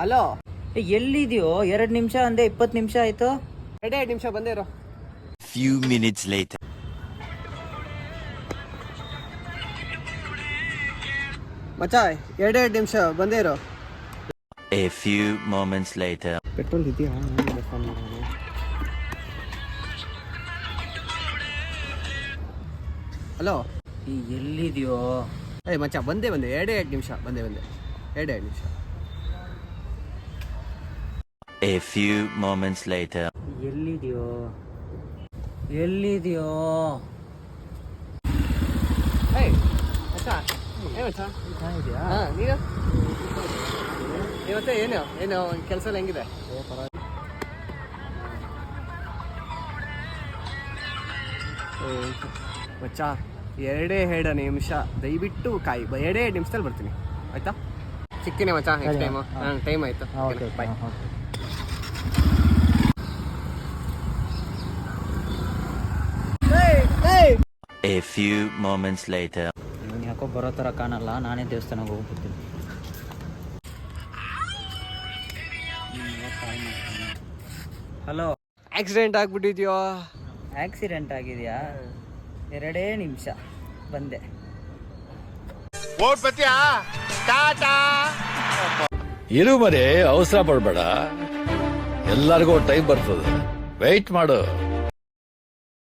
Hello, ಎಲ್ಲಿದ್ಯೋ? 2 ನಿಮಿಷ ಅಂದೆ, 20 ನಿಮಿಷ ಆಯ್ತು. 2 ನಿಮಿಷ ಬಂದೇ ಇರೋ. Few minutes later. ಮಚ್ಚ 2 ನಿಮಿಷ ಬಂದೇ ಇರೋ. A few moments later. Petrol ಇದೆಯಾ? ಹಲೋ, ಎಲ್ಲಿದ್ಯೋ? ಮಚ್ಚ ಬಂದೆ 2 ನಿಮಿಷ ಬಂದೆ 2 ನಿಮಿಷ. A few moments later. ಎಲ್ಲಿದ್ಯೋ? ಮಚ್ಚ ಮಚ್ಚ ಇದೆಯಾ? ನೀನು ಇವತ್ತೇ ಏನು ಕೆಲಸ ಎಲ್ಲ ಹೆಂಗಿದೆ? ಮಚ್ಚ 2 ನಿಮಿಷ ದಯವಿಟ್ಟು ಕಾಯಿ. 2 ನಿಮಿಷದಲ್ಲಿ ಬರ್ತೀನಿ, ಆಯ್ತಾ? ಸಿಗ್ತೀನಿ ಮಚ್ಚ ನೆಕ್ಸ್ಟ್ ಟೈಮು. ಟೈಮ್ ಆಯಿತು, ಬಾಯ್. A few moments later. ಇವನು ಯಾಕೋ ಬರೋ ಥರ ಕಾಣಲ್ಲ, ನಾನೇ ದೇವಸ್ಥಾನಕ್ಕೆ ಹೋಗ್ಬಿಡ್ತೀನಿ. Hello, accident ಆಗ್ಬಿಟ್ಟಿದ್ಯೋ? ಆಕ್ಸಿಡೆಂಟ್ ಆಗಿದೆಯಾ? 2 ನಿಮಿಷ ಬಂದೆ. ಇರು ಮರೆ, ಅವಸರ ಪಡ್ಬೇಡ, ಎಲ್ಲರಿಗೂ ಟೈಮ್ ಬರ್ತದೆ, ವೆಯ್ಟ್ ಮಾಡು.